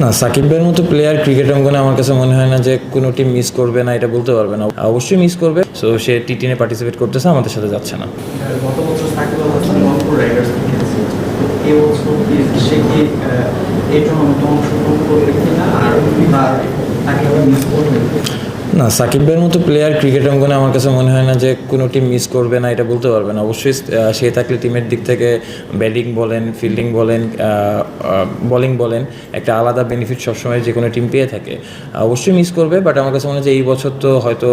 না, সাকিব ভাইয়ের মতো প্লেয়ার ক্রিকেট অঙ্গনে আমার কাছে মনে হয় না যে কোনো টিম মিস করবে না, এটা বলতে পারবে না। অবশ্যই মিস করবে। সো সে টি10-এ পার্টিসিপেট করতেছে, আমাদের সাথে যাচ্ছে না। গত বছর সাকিব আল হাসান রংপুর রাইডার্সকে খেলেছে, এই বছর কি সে কি এই টুর্নামেন্টে অংশগ্রহণ করবে কিনা, আর তাকে মিস করবে? না, সাকিব ভাইয়ের মতো প্লেয়ার ক্রিকেট অঙ্গনে আমার কাছে মনে হয় না যে কোনো টিম মিস করবে না, এটা বলতে পারবে না। অবশ্যই সে থাকলে টিমের দিক থেকে ব্যাটিং বলেন, ফিল্ডিং বলেন, বোলিং বলেন, একটা আলাদা বেনিফিট সবসময় যে কোনো টিম পেয়ে থাকে। অবশ্যই মিস করবে, বাট আমার কাছে মনে হয় যে এই বছর তো হয়তো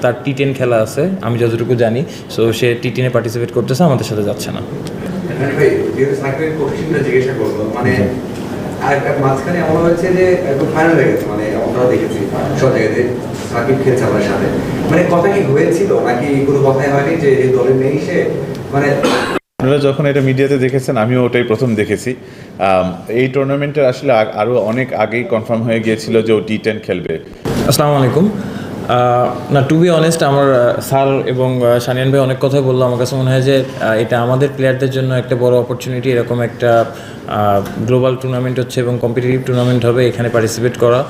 তার টি10 খেলা আছে, আমি যতটুকু জানি। সো সে টি10-এ পার্টিসিপেট করতেছে, আমাদের সাথে যাচ্ছে না। জিজ্ঞাসা করবো মানে মাঝখানে এমন হয়েছে যে একদম ফাইনাল হয়ে গেছে, মানে আমরা দেখেছি সব জায়গাতে সাকিব খেলছে আমাদের সাথে, মানে কথা কি হয়েছিল নাকি কোনো কথাই হয়নি যে এই দলে নেই সে, মানে আপনারা যখন এটা মিডিয়াতে দেখেছেন আমিও ওটাই প্রথম দেখেছি। এই টুর্নামেন্টের আসলে আরও অনেক আগেই কনফার্ম হয়ে গিয়েছিল যে ও টি10 খেলবে। আসসালামু আলাইকুম। না, টু বি অনেস্ট, আমার স্যার এবং সানিয়ান ভাই অনেক কথাই বললো। আমার কাছে মনে হয় যে এটা আমাদের প্লেয়ারদের জন্য একটা বড় অপরচুনিটি, এরকম একটা গ্লোবাল টুর্নামেন্ট হচ্ছে এবং কম্পিটিটিভ টুর্নামেন্ট হবে, এখানে পার্টিসিপেট করা।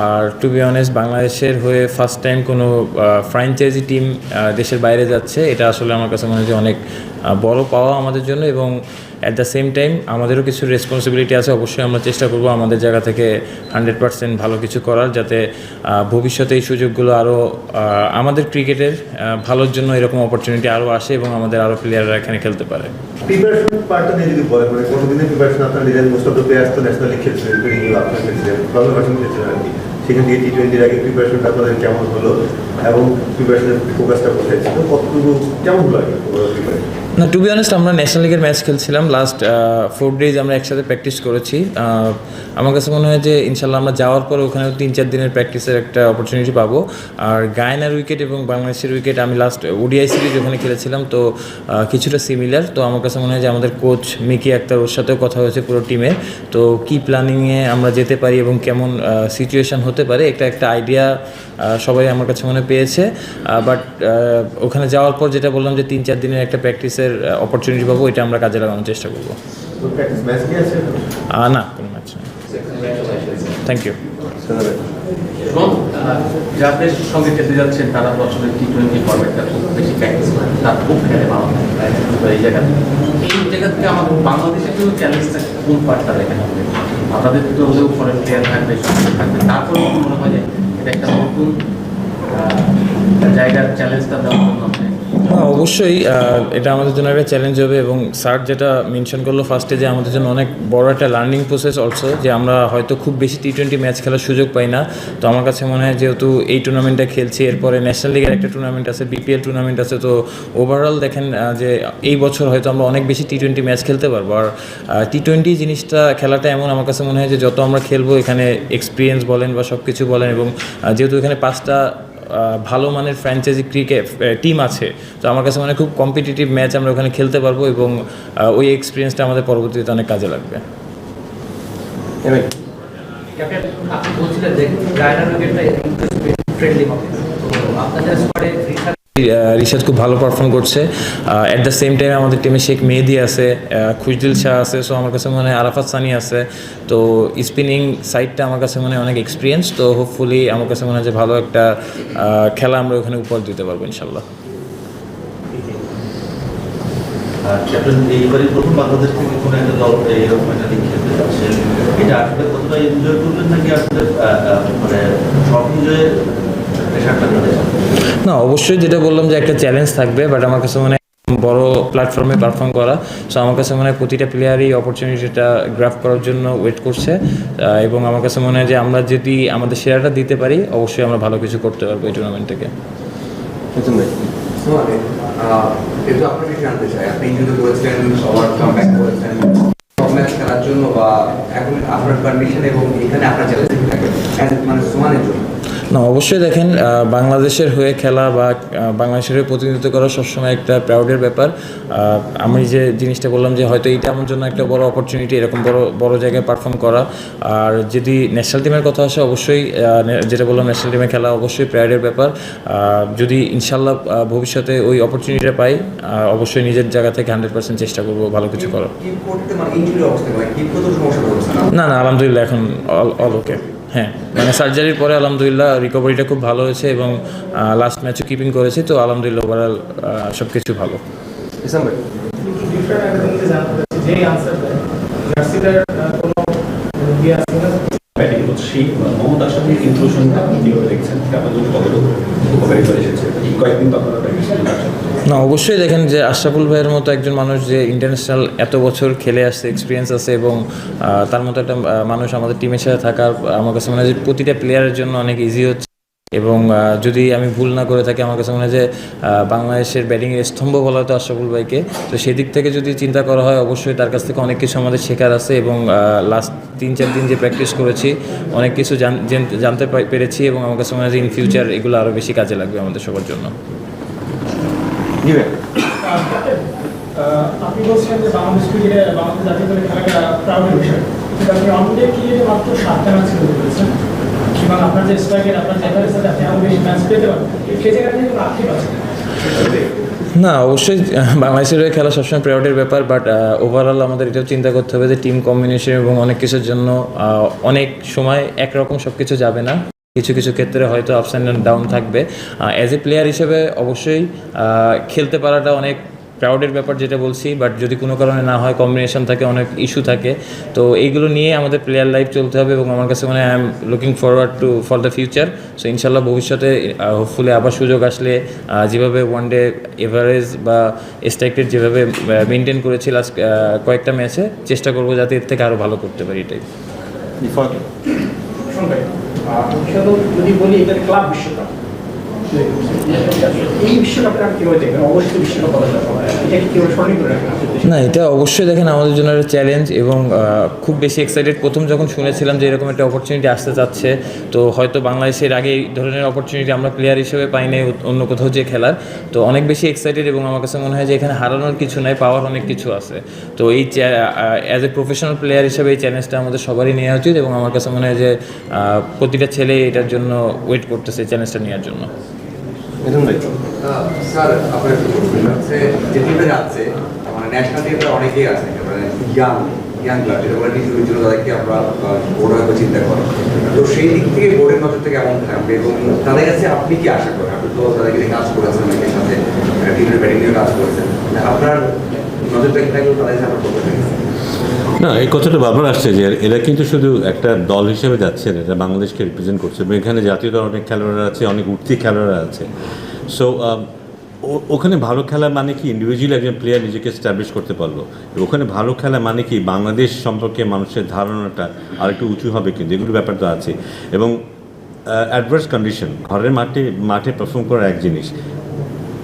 আর টু বি অনেস্ট, বাংলাদেশের হয়ে ফার্স্ট টাইম কোনো ফ্র্যাঞ্চাইজি টিম দেশের বাইরে যাচ্ছে, এটা আসলে আমার কাছে মনে হয় যে অনেক বড় পাওয়া আমাদের জন্য। এবং অ্যাট দ্য সেম টাইম আমাদেরও কিছু রেসপন্সিবিলিটি আছে। অবশ্যই আমরা চেষ্টা করবো আমাদের জায়গা থেকে 100% ভালো কিছু করার, যাতে ভবিষ্যতে এই সুযোগগুলো আরও আমাদের ক্রিকেটের ভালোর জন্য এরকম অপরচুনিটি আরও আসে এবং আমাদের আরও প্লেয়াররা এখানে খেলতে পারে। প্রিপারেশন পার্টটা নিয়ে যদি বলেন, মানে কতদিনের প্রিপারেশন আপনার নিলেন? মোস্ট অফ দ্য প্লেয়ার্স তো ন্যাশনালি খেলছেন, আপনার খেলছিলেন, খেলছেন আর কি। সেখান থেকে টি20-এর আগে প্রিপারেশনটা আপনাদের কেমন হলো এবং প্রিপারেশনের ফোকাসটা কোথায় ছিল, কতটুকু কেমন হলো আর কি প্রিপারেশন? না, টু বি অনেস্ট, আমরা ন্যাশনাল লিগের ম্যাচ খেলছিলাম লাস্ট 4 days, আমরা একসাথে প্র্যাকটিস করেছি। আমার কাছে মনে হয় যে ইনশাল্লাহ আমরা যাওয়ার পর ওখানেও 3-4 দিনের প্র্যাকটিসের একটা অপরচুনিটি পাবো। আর গায়ানার উইকেট এবং বাংলাদেশের উইকেট আমি লাস্ট ওডিআই সিরিজ ওখানে খেলেছিলাম, তো কিছুটা সিমিলার। তো আমার কাছে মনে হয় যে আমাদের কোচ মিকি আক্তার, ওর সাথেও কথা হয়েছে পুরো টিমে, তো কী প্ল্যানিংয়ে আমরা যেতে পারি এবং কেমন সিচুয়েশান হতে পারে একটা আইডিয়া সবাই আমার কাছে মনে পেয়েছে। বাট ওখানে যাওয়ার পর যেটা বললাম যে 3-4 দিনের একটা প্র্যাকটিসের অপরচুনিটি পাবো, এটা আমরা কাজে লাগানোর চেষ্টা করবো। না, কোনো ম্যাচ নেই। Thank you. যাদের সঙ্গে খেলতে যাচ্ছেন তারা বছরের টি20 ফরম্যাটটা খুব বেশি প্র্যাকটিস করে, তার খুব খেলে বাংলাদেশ। এই জায়গা থেকে আমাদের বাংলাদেশের জন্য চ্যালেঞ্জটা কোন পার্টটা রেখে হবে? আপনাদের তো ফরেন প্লেয়ার থাকবে, সঙ্গে থাকবে, তারপর মনে হয় যে এটা একটা নতুন জায়গার চ্যালেঞ্জটা দেওয়ার জন্য হ্যাঁ, অবশ্যই এটা আমাদের জন্য একটা চ্যালেঞ্জ হবে। এবং স্যার যেটা মেনশন করলো ফার্স্টে, যে আমাদের জন্য অনেক বড় একটা লার্নিং প্রসেস অলসো, যে আমরা হয়তো খুব বেশি টি20 ম্যাচ খেলার সুযোগ পাই না। তো আমার কাছে মনে হয় যেহেতু এই টুর্নামেন্টটা খেলছি, এরপরে ন্যাশনাল লিগের একটা টুর্নামেন্ট আছে, বিপিএল টুর্নামেন্ট আছে, তো ওভারঅল দেখেন যে এই বছর হয়তো আমরা অনেক বেশি টি20 ম্যাচ খেলতে পারবো। আর টি20 জিনিসটা, খেলাটা এমন, আমার কাছে মনে হয় যে যত আমরা খেলবো, এখানে এক্সপিরিয়েন্স বলেন বা সব কিছু বলেন, এবং যেহেতু এখানে 5টা ভালো মানের ফ্র্যাঞ্চাইজি ক্রিকেট টিম আছে, তো আমার কাছে মানে খুব কম্পিটিটিভ ম্যাচ আমরা ওখানে খেলতে পারবো, এবং ওই এক্সপিরিয়েন্সটা আমাদের পরবর্তীতে অনেক কাজে লাগবে। আপনি বলছিলেন যে গায়ানার উইকেটটা ফ্রেন্ডলি হবে, তো আপনাদের স্কোয়াডে রিশাদ খুব ভালো পারফর্ম করছে। অ্যাট দ্য সেম টাইম আমাদের টিমে শেখ মেহেদি আছে, খুশদিল শাহ আছে, সো আমার কাছে মনে হয় আরাফাত সানি আছে। তো স্পিনিং সাইডটা আমার কাছে মনে হয় অনেক এক্সপিরিয়েন্স। তো হোপফুলি আমার কাছে মনে হয় যে ভালো একটা খেলা আমরা ওখানে উপহার দিতে পারবো ইনশাল্লাহ। ক্যাপ্টেন, এইবারই প্রথম বাংলাদেশ থেকে কোনো একটা দল এরকম একটা লিগ খেলতে যাচ্ছে, এটা আসলে কতটা এনজয় করবেন নাকি আসলে মানে সব এনজয়ের প্রেশারটা নিতে চান? না, অবশ্যই যেটা বললাম যে একটা চ্যালেঞ্জ থাকবে, বাট আমার কাছে মনে হয় বড় প্ল্যাটফর্মে পারফর্ম করা। সো আমার কাছে মনে হয় প্রতিটা প্লেয়ারই অপরচুনিটিটা গ্রাফ করার জন্য ওয়েট করছে, এবং আমার কাছে মনে হয় যে আমরা যদি আমাদের সেরাটা দিতে পারি, অবশ্যই আমরা ভালো কিছু করতে পারবো এই টুর্নামেন্ট থেকে। কিন্তু আপনাকে জানতে চাই, আপনি কিন্তু করেছিলেন সবার কামব্যাক করেছেন সব ম্যাচ খেলার জন্য, বা এখন আপনার কন্ডিশন এবং এখানে আপনার চ্যালেঞ্জ থাকে মানে সুমানের জন্য? না, অবশ্যই দেখেন, বাংলাদেশের হয়ে খেলা বা বাংলাদেশের হয়ে প্রতিনিধিত্ব করা সবসময় একটা প্রাউডের ব্যাপার। আমি যে জিনিসটা বললাম যে হয়তো এইটা আমার জন্য একটা বড় অপরচুনিটি, এরকম বড় জায়গায় পারফর্ম করা। আর যদি ন্যাশনাল টিমের কথা আসে, অবশ্যই যেটা বললাম ন্যাশনাল টিমে খেলা অবশ্যই প্রাউডের ব্যাপার। যদি ইনশাল্লাহ ভবিষ্যতে ওই অপরচুনিটিটা পাই, অবশ্যই নিজের জায়গা থেকে 100% চেষ্টা করবো ভালো কিছু করার। কি করতে মানে ইনজুরি অবস্থা, মানে কি কত সমস্যা হচ্ছে না না আলহামদুলিল্লাহ এখন অল ওকে। হ্যাঁ মানে সার্জারির পরে আলহামদুলিল্লাহ রিকভারিটা খুব ভালো হয়েছে এবং লাস্ট ম্যাচও কিপিং করেছি, তো আলহামদুলিল্লাহ ওভারঅল সব কিছু ভালো। ব্যাটিং সেই মোহাম্মদ আশরাফের ইনক্লুশনটা কীভাবে দেখছেন, আপনার জন্য কতটুকু উপকারী হয়ে এসেছে এই কয়েকদিন তো আপনারা প্র্যাকটিস করছেন? না অবশ্যই দেখেন যে আশরাফুল ভাইয়ের মতো একজন মানুষ যে ইন্টারন্যাশনাল এত বছর খেলে আসছে, এক্সপিরিয়েন্স আছে এবং তার মতো একটা মানুষ আমাদের টিমের সাথে থাকার আমার কাছে মনে হয় যে প্রতিটা প্লেয়ারের জন্য অনেক ইজি হচ্ছে। এবং যদি আমি ভুল না করে থাকি আমার কাছে মনে হয় যে বাংলাদেশের ব্যাটিংয়ের স্তম্ভ বলা হতো আশরাফুল ভাইকে, তো সেদিক থেকে যদি চিন্তা করা হয় অবশ্যই তার কাছ থেকে অনেক কিছু আমাদের শেখার আছে এবং লাস্ট 3-4 দিন যে প্র্যাকটিস করেছি অনেক কিছু জানতে পেরেছি এবং আমার কাছে মনে হয় যে ইন ফিউচার এগুলো আরও বেশি কাজে লাগবে আমাদের সবার জন্য। আপনি বলছেন যে বাংলাদেশ ক্রিকেটে বাংলাদেশ জাতীয় দলে খেলাটা প্রাউডের বিষয়, কিন্তু আপনি অনডে ক্রিকেটে মাত্র 7টা ম্যাচ খেলতে পেরেছেন এবং আপনার যে স্ট্রাইকের আপনার চ্যাম্পিয়নের সাথে আপনি আরও বেশি ম্যাচ পেতে পারেন, সেই জায়গা থেকে কোনো আক্ষেপ আছে? না অবশ্যই বাংলাদেশের হয়ে খেলা সবসময় প্রায়োরিটির ব্যাপার, বাট ওভারঅল আমাদের এটাও চিন্তা করতে হবে যে টিম কম্বিনেশন এবং অনেক কিছুর জন্য অনেক সময় একরকম সব কিছু যাবে না, কিছু কিছু ক্ষেত্রে হয়তো আপস অ্যান্ড ডাউন থাকবে। অ্যাজ এ প্লেয়ার হিসেবে অবশ্যই খেলতে পারাটা অনেক প্রাউডের ব্যাপার যেটা বলছি, বাট যদি কোনো কারণে না হয় কম্বিনেশন থাকে, অনেক ইস্যু থাকে, তো এইগুলো নিয়ে আমাদের প্লেয়ার লাইফ চলতে হবে এবং আমার কাছে মনে হয় I am looking forward two for the future. So ইনশাল্লাহ ভবিষ্যতে হোপফুলি আবার সুযোগ আসলে যেভাবে ওয়ানডে এভারেজ বা স্ট্রাইক রেট যেভাবে মেনটেন করেছি লাস্ট কয়েকটা ম্যাচে, চেষ্টা করবো যাতে এর থেকে আরও ভালো করতে পারি এটাই। যদি বলি এটা ক্লাব বিশ্বকাপ, এই বিশ্বকাপে আপনি কীভাবে দেখবেন? অবশ্যই বিশ্বকাপ এটা কি কীভাবে স্মরণীয় করে রাখেন? না এটা অবশ্যই দেখেন আমাদের জন্য একটা চ্যালেঞ্জ এবং খুব বেশি এক্সাইটেড প্রথম যখন শুনেছিলাম যে এরকম একটা অপরচুনিটি আসতে যাচ্ছে, তো হয়তো বাংলাদেশের আগে এই ধরনের অপরচুনিটি আমরা প্লেয়ার হিসেবে পাই নাই অন্য কোথাও যে খেলার, তো অনেক বেশি এক্সাইটেড এবং আমার কাছে মনে হয় যে এখানে হারানোর কিছু নাই, পাওয়ার অনেক কিছু আছে। তো এই অ্যাজ এ প্রফেশনাল প্লেয়ার হিসেবে এই চ্যালেঞ্জটা আমাদের সবারই নেওয়া উচিত এবং আমার কাছে মনে হয় যে প্রতিটা ছেলে এটার জন্য ওয়েট করতেছে চ্যালেঞ্জটা নেওয়ার জন্য। স্যার আপনার হচ্ছে যে টিমটা যাচ্ছে মানে ন্যাশনাল টিমটা অনেকেই আছে মানে ইয়াং প্লেয়ার, যেটা বলে কিছু কিছু তাদেরকে আমরা বোর্ড হয়তো চিন্তা করি, তো সেই দিক থেকে বোর্ডের নজর থেকে কেমন থাকবে এবং তাদের কাছে আপনি কি আশা করেন? আপনি তো তাদেরকে নিয়ে কাজ করেছেন, অনেকের সাথে টিমের ব্যাটিং নিয়ে কাজ করেছেন, আপনার নজরটা কি থাকলে তাদের সাথে করতে পারেন? না এই কথাটা বারবার আসছে যে এরা কিন্তু শুধু একটা দল হিসেবে যাচ্ছে না, এরা বাংলাদেশকে রিপ্রেজেন্ট করছে এবং এখানে জাতীয় দল অনেক খেলোয়াড়রা আছে, অনেক উঠতি খেলোয়াড়রা আছে। সো ওখানে ভালো খেলা মানে কি ইন্ডিভিজুয়াল একজন প্লেয়ার নিজেকে স্ট্যাবলিশ করতে পারলো, ওখানে ভালো খেলা মানে কি বাংলাদেশ সম্পর্কে মানুষের ধারণাটা আরেকটু উঁচু হবে, কিন্তু এগুলো ব্যাপার তো আছে। এবং অ্যাডভার্স কন্ডিশন, ঘরের মাঠে পারফর্ম করার এক জিনিস,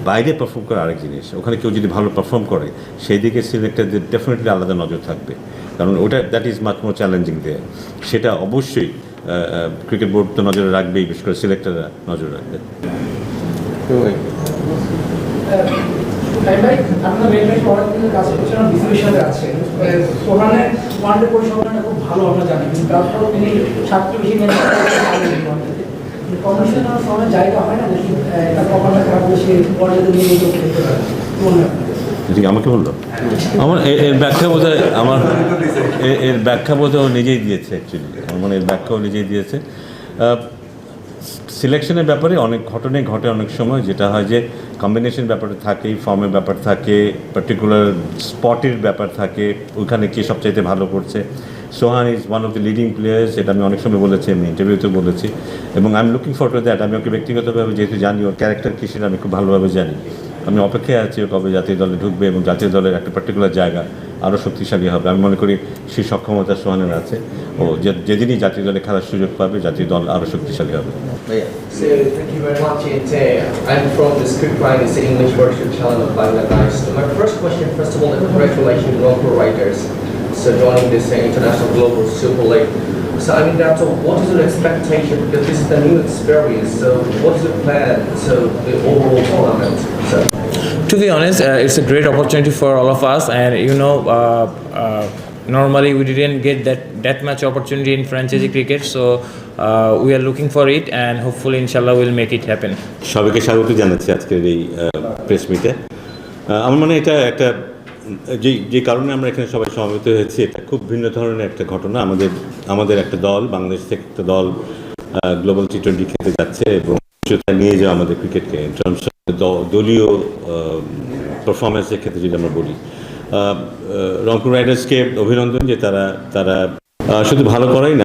বাইরে পারফর্ম করা আরেক জিনিস। ওখানে কেউ যদি ভালো পারফর্ম করে সেই দিকে সিলেক্টরদের ডেফিনেটলি আলাদা নজর থাকবে, কারণ ওটা that is much more challenging দেয়। সেটা অবশ্যই ক্রিকেট বোর্ড তো নজরে রাখবেই, বিশেষ করে সিলেক্টররা নজর রাখবে। আপনার মেনটেন করার জন্য কাজ করছেন বিসিবির সাথে আছে, ওখানে ওয়ানডে পরিচালনাটা খুব ভালো আমরা জানি, কিন্তু তারপরেও তিনি 7টি বেশি কমিশনার সবার জায়গা হয় না নাকি এটা কখনো খারাপ বেশি ওয়ানডেতে নিয়ে খেলতে পারে? ঠিক আমাকে বললো আমার এর ব্যাখ্যা বোধ হয় এর ব্যাখ্যা বোধ ও নিজেই দিয়েছে। অ্যাকচুয়ালি আমার মনে এর ব্যাখ্যাও নিজেই দিয়েছে। সিলেকশনের ব্যাপারে অনেক ঘটনাই ঘটে অনেক সময়, যেটা হয় যে কম্বিনেশন ব্যাপারে থাকে, ফর্মের ব্যাপার থাকে, পার্টিকুলার স্পটের ব্যাপার থাকে, ওইখানে কে সবচাইতে ভালো করছে। Sohan is one of the leading players, এটা আমি অনেক সময় বলেছি, আমি ইন্টারভিউতে বলেছি এবং I am looking forward to that. আমি ওকে ব্যক্তিগতভাবে যেহেতু জানি, ওর ক্যারেক্টার কী সেটা আমি খুব ভালোভাবে জানি। আমি অপেক্ষায় আছি ও কবে জাতীয় দলে ঢুকবে এবং জাতীয় দলের একটা পার্টিকুলার জায়গা আরও শক্তিশালী হবে। আমি মনে করি সেই সক্ষমতা সোহানের আছে, ও যেদিনই জাতীয় দলে খেলার সুযোগ পাবে জাতীয় দল আরও শক্তিশালী হবে। So, thank you very much. I'm from the Scriptline, it's the English version channel of Bangladesh. So my first question, first of all, congratulations to all writers so joining this international global Super League. So I mean, that's what is your expectation? Because this is a new experience. So what is your plan? So the overall tournament. So. To be honest, it's a great opportunity for all of us, and normally we didn't get that much opportunity in franchise cricket, so we are looking for it, and hopefully inshallah we'll make it happen. সবাইকে স্বাগত জানাচ্ছি আজকের এই press মিটে। আমার মনে হয় এটা একটা যে কারণে আমরা এখানে সবাই সমবেত হয়েছি, এটা খুব ভিন্ন ধরনের একটা ঘটনা। আমাদের একটা দল, বাংলাদেশ থেকে একটা দল গ্লোবাল T20 খেলতে যাচ্ছে এবং উচ্চতায় নিয়ে যাওয়া আমাদের ক্রিকেটকে ইন টার্মস দলীয় পারফরমেন্সের ক্ষেত্রে যদি আমরা বলি। রংপুর রাইডার্সকে অভিনন্দন যে তারা শুধু ভালো করাই না,